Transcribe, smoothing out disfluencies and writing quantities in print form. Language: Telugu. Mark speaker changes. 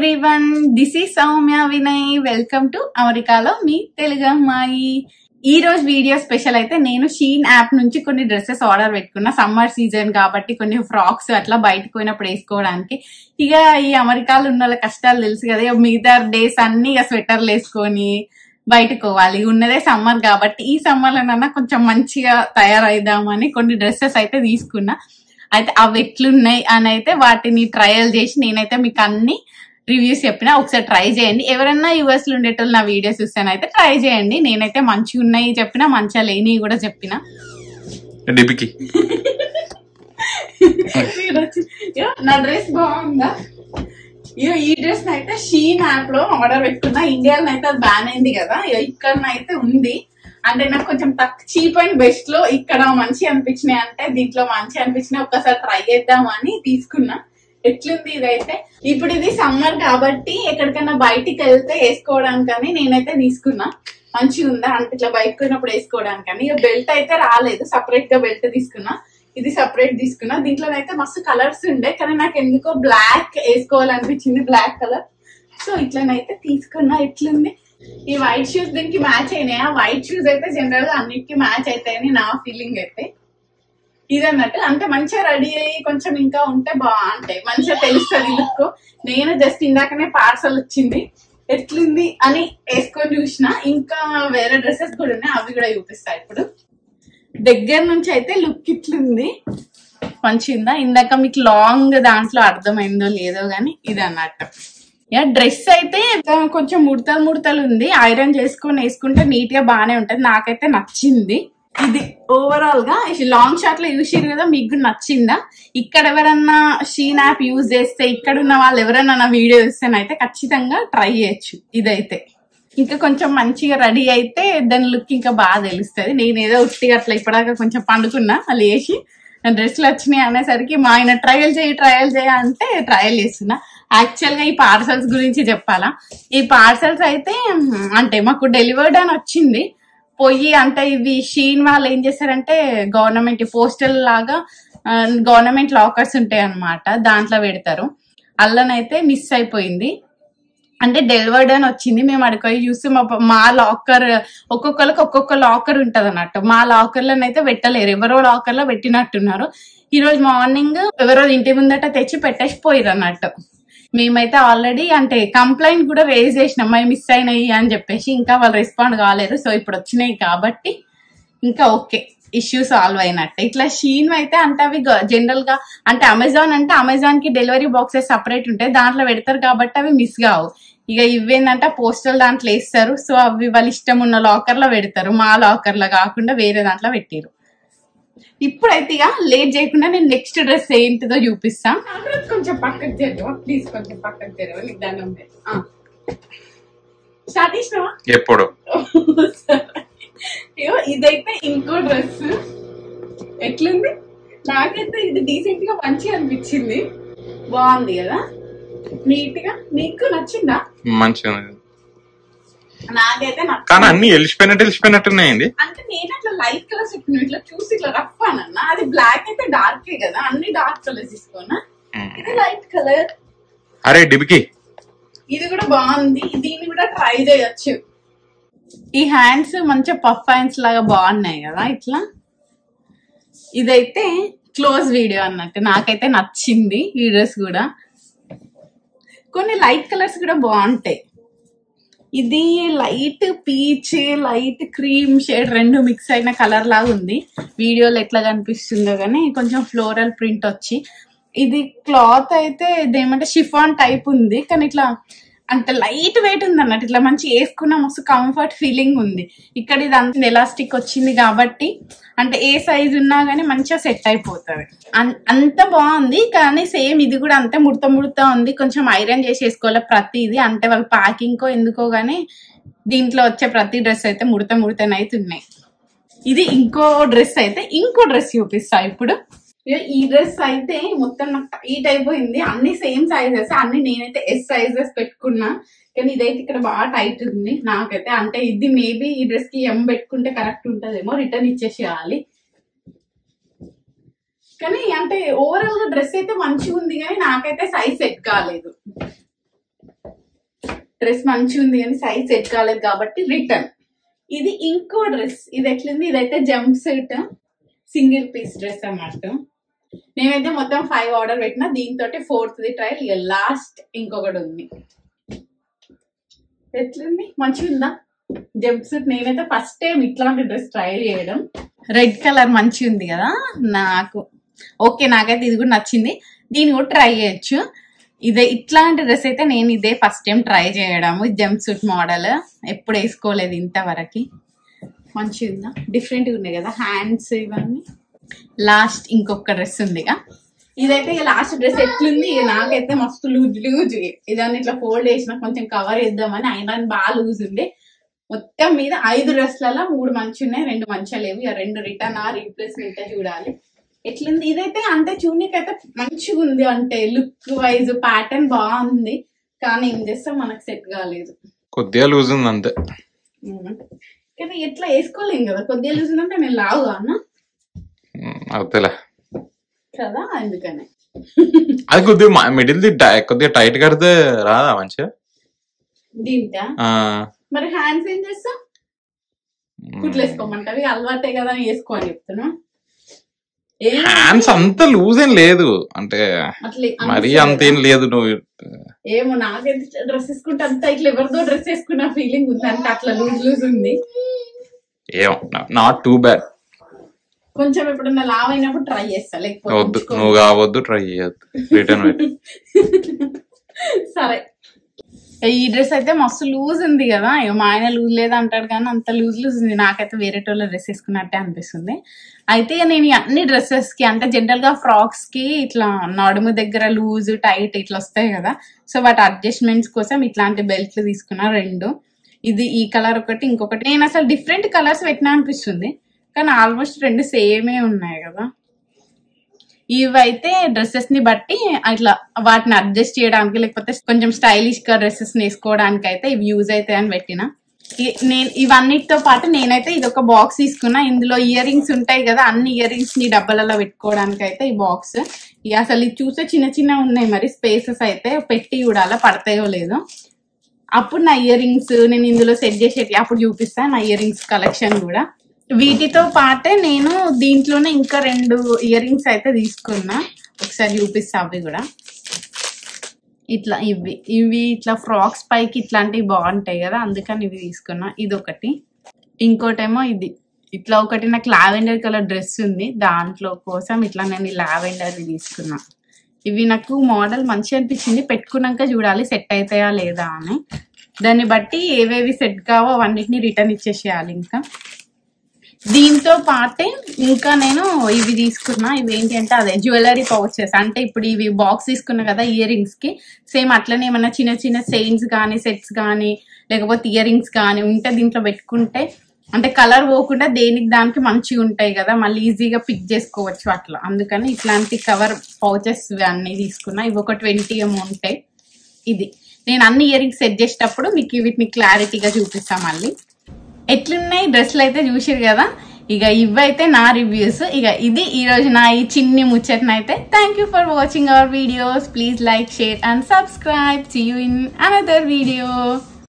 Speaker 1: Everyone, this is Soumya Vinay. Welcome to అమెరికాలో మీ తెలుగు అమ్మాయి. ఈ రోజు వీడియో స్పెషల్ అయితే నేను షీన్ యాప్ నుంచి కొన్ని డ్రెస్సెస్ ఆర్డర్ పెట్టుకున్నా. సమ్మర్ సీజన్ కాబట్టి కొన్ని ఫ్రాక్స్ అట్లా బయటకు పోయినప్పుడు వేసుకోవడానికి. ఇక ఈ అమెరికాలో ఉన్న వాళ్ళ కష్టాలు తెలుసు కదా, మిగతా డేస్ అన్ని ఇక స్వెటర్లు వేసుకొని బయటకు పోవాలి. ఉన్నదే సమ్మర్ కాబట్టి ఈ సమ్మర్ లోనన్నా కొంచెం మంచిగా తయారైదామని కొన్ని డ్రెస్సెస్ అయితే తీసుకున్నా. అయితే అవి ఎట్లున్నాయి అని అయితే వాటిని ట్రయల్ చేసి నేనైతే మీకు అన్ని రివ్యూస్ చెప్పిన. ఒకసారి ట్రై చేయండి. ఎవరన్నా యూఎస్ లో ఉండేటోళ్ళు నా వీడియోస్ చూస్తానైతే ట్రై చేయండి. నేనైతే మంచిగా ఉన్నాయి చెప్పిన, మంచిగా లేనివి కూడా చెప్పిన. నా డ్రెస్ బాగుందా? ఈ డ్రెస్ అయితే షీన్ యాప్ లో ఆర్డర్ పెట్టుకున్నా. ఇండియాలో అయితే అది బ్యాన్ అయింది కదా, ఇక్కడనైతే ఉంది. అంటే నాకు కొంచెం చీప్ అండ్ బెస్ట్ లో ఇక్కడ మంచి అనిపించినాయి, అంటే దీంట్లో మంచి అనిపించినాయి. ఒక్కసారి ట్రై చేద్దామని తీసుకున్నా. ఎట్లుంది ఇదైతే? ఇప్పుడు ఇది సమ్మర్ కాబట్టి ఎక్కడికైనా బయటికి వెళ్తే వేసుకోవడానికని నేనైతే తీసుకున్నా. మంచిగా ఉందా అంటే ఇట్లా బయటకు పోయినప్పుడు వేసుకోవడానికని. ఇక బెల్ట్ అయితే రాలేదు, సపరేట్ గా బెల్ట్ తీసుకున్నా. ఇది సపరేట్ తీసుకున్నా. దీంట్లో అయితే మస్తు కలర్స్ ఉండే, కానీ నాకు ఎందుకో బ్లాక్ వేసుకోవాలనిపించింది, బ్లాక్ కలర్. సో ఇట్లనైతే తీసుకున్నా. ఎట్లుంది? ఈ వైట్ షూస్ దీనికి మ్యాచ్ అయినాయి. ఆ వైట్ షూస్ అయితే జనరల్ గా అన్నిటికీ మ్యాచ్ అవుతాయని నా ఫీలింగ్ అయితే. ఇదన్నట్టు అంటే మంచిగా రెడీ అయ్యి కొంచెం ఇంకా ఉంటే బాగుంటాయి, మంచిగా తెలుస్తుంది లుక్. నేను జస్ట్ ఇందాకనే పార్సల్ వచ్చింది, ఎట్లుంది అని వేసుకొని చూసిన. ఇంకా వేరే డ్రెస్సెస్ కూడా ఉన్నాయి, అవి కూడా చూపిస్తా ఇప్పుడు. దగ్గర నుంచి అయితే లుక్ ఇట్లుంది, మంచిగా. ఇందాక మీకు లాంగ్ దాంట్లో అర్థమైందో లేదో గానీ ఇది అన్నట్టు. డ్రెస్ అయితే కొంచెం ముడతలు ఉంది. ఐరన్ చేసుకొని వేసుకుంటే నీట్ గా బాగానే ఉంటది. నాకైతే నచ్చింది ఇది. ఓవరాల్ గా లాంగ్ షార్ట్ లో యూజ్ చేయరు కదా, మీకు నచ్చిందా? ఇక్కడ ఎవరన్నా షీన్ యాప్ యూజ్ చేస్తే, ఇక్కడ ఉన్న వాళ్ళు ఎవరన్నా నా వీడియో చూస్తేనైతే ఖచ్చితంగా ట్రై చేయొచ్చు. ఇదైతే ఇంకా కొంచెం మంచిగా రెడీ అయితే దాని లుక్ ఇంకా బాగా తెలుస్తుంది. నేను ఏదో ఉట్టిగా అట్లా ఇప్పటిదాకా కొంచెం పండుకున్నా, లేచి డ్రెస్లు వచ్చినాయి అనేసరికి మా ఆయన ట్రయల్ చేయ అంటే ట్రయల్ చేస్తున్నా. యాక్చువల్ గా ఈ పార్సల్స్ గురించి చెప్పాలా? ఈ పార్సల్స్ అయితే అంటే మాకు డెలివర్డ్ అని వచ్చింది. పోయి అంటే ఇవి షీన్ వాళ్ళు ఏం చేస్తారంటే గవర్నమెంట్ పోస్టల్ లాగా గవర్నమెంట్ లాకర్స్ ఉంటాయి అన్నమాట, దాంట్లో పెడతారు. అల్లనైతే మిస్ అయిపోయింది. అంటే డెలివర్డ్ అని వచ్చింది. మేము అడిగి చూసి మా లాకర్ ఒక్కొక్కరికి ఒక్కొక్క లాకర్ ఉంటది అన్నట్టు. మా లాకర్ లోనైతే పెట్టలేరు, ఎవరో లాకర్ లో పెట్టినట్టున్నారు. ఈ రోజు మార్నింగ్ ఎవరో ఇంటి ముందట తెచ్చి పెట్టేసిపోయారు అన్నట్టు. మేమైతే ఆల్రెడీ అంటే కంప్లైంట్ కూడా రేజ్ చేసినాం, అవి మిస్ అయినాయి అని చెప్పేసి. ఇంకా వాళ్ళు రెస్పాండ్ కాలేరు. సో ఇప్పుడు వచ్చినాయి కాబట్టి ఇంకా ఓకే, ఇష్యూ సాల్వ్ అయినట్టు. ఇట్లా షీన్ అయితే అంటే అవి జనరల్ గా అంటే అమెజాన్ కి డెలివరీ బాక్సెస్ సపరేట్ ఉంటాయి, దాంట్లో పెడతారు కాబట్టి అవి మిస్ కావు. ఇక ఇవేంటంటే పోస్టల్ దాంట్లో వేస్తారు. సో అవి వాళ్ళ ఇష్టం ఉన్న లాకర్ లో పెడతారు, మా లాకర్ లో కాకుండా వేరే దాంట్లో పెట్టారు. ఇప్పుడైతే ఇక లేట్ చేయకుండా నేను నెక్స్ట్ డ్రెస్ ఏంటిదో చూపిస్తా. కొంచెం పక్కకు జరుగు ప్లీజ్, కొంచెం పక్కకు జరుగు, నీకు దండం స్టార్ట్ చేసినావా ఎప్పుడు? ఇదైతే ఇంకో డ్రెస్. ఎట్లుంది? నాకైతే ఇది డీసెంట్ గా మంచిగా అనిపించింది, బాగుంది కదా, నీట్ గా. నీకు నచ్చిందా? మంచిగా. నాకైతే కానీ అన్ని వెలిసిపోయినట్టున్నాయండి. అంటే నేను అట్లా లైట్ కలర్స్ ఇట్లా చూసి ఇట్లా రఫ్ అనన్నా. అది బ్లాక్ అయితే డార్కే కదా, అన్ని డార్క్ కలర్స్ తీసుకోనా. ఇది లైట్ కలర్. అరే డిబికి, ఇది కూడా బాగుంది, దీన్ని కూడా ట్రై చేయొచ్చు. ఈ హ్యాండ్స్ మంచిగా పఫ్ హ్యాండ్స్ లాగా బాగున్నాయి కదా ఇట్లా. ఇదైతే క్లోజ్ వీడియో అన్నట్టు. నాకైతే నచ్చింది ఈ డ్రెస్ కూడా. కొన్ని లైట్ కలర్స్ కూడా బాగుంటాయి. ఇది light peach, light cream shade రెండు మిక్స్ అయిన కలర్ లాగా ఉంది. వీడియోలో ఎట్లా కనిపిస్తుందో కానీ కొంచెం ఫ్లోరల్ ప్రింట్ వచ్చి. ఇది క్లాత్ అయితే ఇదేమంటే షిఫాన్ టైప్ ఉంది, కానీ ఇట్లా అంటే లైట్ వెయిట్ ఉంది అన్నట్టు. ఇట్లా మంచి వేసుకున్న మస్తు కంఫర్ట్ ఫీలింగ్ ఉంది. ఇక్కడ ఇది అంత ఎలాస్టిక్ వచ్చింది కాబట్టి అంటే ఏ సైజ్ ఉన్నా గానీ మంచిగా సెట్ అయిపోతుంది. అంత బాగుంది. కానీ సేమ్ ఇది కూడా అంతే ముడత ఉంది. కొంచెం ఐరన్ చేసి వేసుకోవాలి ప్రతిది. అంటే వాళ్ళ ప్యాకింగ్ కో ఎందుకో గానీ దీంట్లో వచ్చే ప్రతి డ్రెస్ అయితే ముడతనైతే ఉన్నాయి. ఇది ఇంకో డ్రెస్ అయితే ఇంకో డ్రెస్ చూపిస్తా ఇప్పుడు. ఈ డ్రెస్ అయితే మొత్తం నాకు టైట్ అయిపోయింది. అన్ని సేమ్ సైజెస్, అన్ని నేనైతే ఎస్ సైజెస్ పెట్టుకున్నా, కానీ ఇదైతే ఇక్కడ బాగా టైట్ ఉంది నాకైతే. అంటే ఇది మేబీ ఈ డ్రెస్ కి ఎం పెట్టుకుంటే కరెక్ట్ ఉంటదేమో, రిటర్న్ ఇచ్చేసేయాలి. కానీ అంటే ఓవరాల్ గా డ్రెస్ అయితే మంచిగా ఉంది, కానీ నాకైతే సైజ్ సెట్ కాలేదు. డ్రెస్ మంచిగా ఉంది కానీ సైజ్ సెట్ కాలేదు కాబట్టి రిటర్న్. ఇది ఇంకో డ్రెస్. ఇది ఎట్లుంది, ఇదైతే jump set single piece dress అన్నట్టు. నేనైతే మొత్తం 5 ఆర్డర్ పెట్టినా, దీంతో 4th ట్రయల్. ఇక లాస్ట్ ఇంకొకటి ఉంది. ఎట్లుంది, మంచిగా ఉందా జంప్ సూట్? నేనైతే ఫస్ట్ టైం ఇట్లాంటి డ్రెస్ ట్రై చేయడం. రెడ్ కలర్ మంచిగా ఉంది కదా నాకు. ఓకే, నాకైతే ఇది కూడా నచ్చింది. దీన్ని కూడా ట్రై చేయొచ్చు. ఇట్లాంటి డ్రెస్ అయితే నేను ఇదే ఫస్ట్ టైం ట్రై చేయడము. జంప్ సూట్ మోడల్ ఎప్పుడు వేసుకోలేదు ఇంతవరకు. మంచిగా ఉందా, డిఫరెంట్గా ఉన్నాయి కదా హ్యాండ్స్ ఇవన్నీ. లాస్ట్ ఇంకొక డ్రెస్ ఉందిగా. ఇదైతే ఇక లాస్ట్ డ్రెస్ ఎట్లుంది, నాకైతే మస్తు లూజ్ ఇదాన్ని ఇట్లా ఫోల్డ్ చేసిన కొంచెం కవర్ చేద్దామని. అయినా బాగా లూజ్ ఉంది. మొత్తం మీద 5 డ్రెస్లలో 3 మంచి ఉన్నాయి, 2 మంచిగా లేవు. ఇక 2 రిటర్న్ రీప్లేస్మెంట్ చూడాలి ఎట్లుంది. ఇదైతే అంటే చూడనీకి అయితే మంచిగా ఉంది, అంటే లుక్ వైజ్ ప్యాటర్న్ బాగుంది. కానీ ఏం చేస్తాం, మనకు సెట్ కాలేదు,
Speaker 2: కొద్దిగా లూజ్ ఉంది అంతే.
Speaker 1: కానీ ఎట్లా వేసుకోలేం కదా, కొద్దిగా లూజ్ ఉందంటే నేను లావుగా అన్నా
Speaker 2: అవుతలే
Speaker 1: కదా, అందుకనే.
Speaker 2: అది కొద్దిగా మిడిల్ కొద్దిగా టైట్ కడితే రాదా మంచిగా
Speaker 1: దీంట్లో. మరి హ్యాండ్స్ ఏం చేస్తాం, కుట్లు వేసుకోమంటారు. అలవాటే కదా వేసుకో అని చెప్తున్నా.
Speaker 2: హ్యాండ్స్ అంత లూజ్ ఏం లేదు, అంటే మరీ అంతేం లేదు. నువ్వు
Speaker 1: ఏమో నాకైతే డ్రెస్ వేసుకుంటే అంతా ఇట్లా ఎవరిదో డ్రెస్ వేసుకున్న ఫీలింగ్ ఉంది, అంటే అట్లా లూజ్ ఉంది.
Speaker 2: ఏమో నాట్ టూ బ్యాడ్.
Speaker 1: కొంచెం ఎప్పుడన్నా లావ్ అయినప్పుడు ట్రై చేస్తా, లేకపోతే
Speaker 2: వద్దు, నువ్వు కావద్దు, ట్రై చేయొద్దు, రిటర్న్.
Speaker 1: సరే, ఈ డ్రెస్ అయితే మస్తు లూజ్ ఉంది కదా. మా ఆయన లూజ్ లేదంటాడు కానీ అంత లూజ్ ఉంది. నాకైతే వేరే టోళ్ళ డ్రెస్ వేసుకున్నట్టే అనిపిస్తుంది. అయితే నేను అన్ని డ్రెస్సెస్ కి, అంటే జనరల్ గా ఫ్రాక్స్ కి ఇట్లా నడుము దగ్గర లూజ్ టైట్ ఇట్లా వస్తాయి కదా, సో వాటి అడ్జస్ట్మెంట్స్ కోసం ఇట్లాంటి బెల్ట్లు తీసుకున్నా 2. ఇది ఈ కలర్ ఒకటి, ఇంకొకటి. నేను అసలు డిఫరెంట్ కలర్స్ పెట్టినా అనిపిస్తుంది, కానీ ఆల్మోస్ట్ 2 సేమే ఉన్నాయి కదా. ఇవైతే డ్రెస్సెస్ ని బట్టి అట్లా వాటిని అడ్జస్ట్ చేయడానికి, లేకపోతే కొంచెం స్టైలిష్ గా డ్రెస్సెస్ వేసుకోవడానికి అయితే ఇవి యూజ్ అవుతాయి అని పెట్టిన. నేను ఇవన్నిటితో పాటు నేనైతే ఇది ఒక బాక్స్ తీసుకున్నా. ఇందులో ఇయర్ రింగ్స్ ఉంటాయి కదా, అన్ని ఇయర్ రింగ్స్ ని డబ్బాలలో పెట్టుకోవడానికి అయితే ఈ బాక్స్. అసలు ఇది చూస్తే చిన్న చిన్న ఉన్నాయి, మరి స్పేసెస్ అయితే పెట్టి చూడాలా పడతాయో లేదో. అప్పుడు నా ఇయర్ రింగ్స్ నేను ఇందులో సెట్ చేసేది అప్పుడు చూపిస్తాను, నా ఇయర్ రింగ్స్ కలెక్షన్ కూడా. వీటితో పాటే నేను దీంట్లోనే ఇంకా 2 ఇయర్ రింగ్స్ అయితే తీసుకున్నా, ఒకసారి చూపిస్తా అవి కూడా. ఇట్లా ఇవి ఇట్లా ఫ్రాక్స్ పైకి ఇట్లాంటివి బాగుంటాయి కదా, అందుకని ఇవి తీసుకున్నా. ఇది ఒకటి, ఇంకోటేమో ఇది. ఇట్లా ఒకటి నాకు లావెండర్ కలర్ డ్రెస్ ఉంది, దాంట్లో కోసం ఇట్లా నేను లావెండర్ తీసుకున్నా. ఇవి నాకు మోడల్ మంచిగా అనిపించింది, పెట్టుకున్నాక చూడాలి సెట్ అవుతాయా లేదా అని. దాన్ని బట్టి ఏవేవి సెట్ కావో అవన్నిటిని రిటర్న్ ఇచ్చేసేయాలి. ఇంకా దీంతో పాటే ఇంకా నేను ఇవి తీసుకున్నా. ఇవి ఏంటి అంటే అదే జ్యువెలరీ పౌచెస్. అంటే ఇప్పుడు ఇవి బాక్స్ తీసుకున్నా కదా ఇయర్ రింగ్స్ కి, సేమ్ అట్లనే ఏమన్నా చిన్న చిన్న చైన్స్ కానీ సెట్స్ కానీ లేకపోతే ఇయర్ రింగ్స్ కానీ ఉంటే దీంట్లో పెట్టుకుంటే అంటే కలర్ పోకుండా దేనికి దానికి మంచిగా ఉంటాయి కదా, మళ్ళీ ఈజీగా పిక్ చేసుకోవచ్చు అట్లా. అందుకని ఇట్లాంటి కవర్ పౌచెస్ అన్ని తీసుకున్నా. ఇవి ఒక 20 ఏమో ఉంటాయి. ఇది నేను అన్ని ఇయర్ రింగ్స్ సెట్ చేసేటప్పుడు మీకు వీటిని క్లారిటీగా చూపిస్తాను మళ్ళీ. ఎట్లున్నాయి డ్రెస్సులు అయితే చూసారు కదా. ఇక ఇవైతే నా రివ్యూస్. ఇక ఇది ఈ రోజు నా ఈ చిన్ని ముచ్చటనైతే. Thank you for watching our videos. Please like, share and subscribe. See you in another video.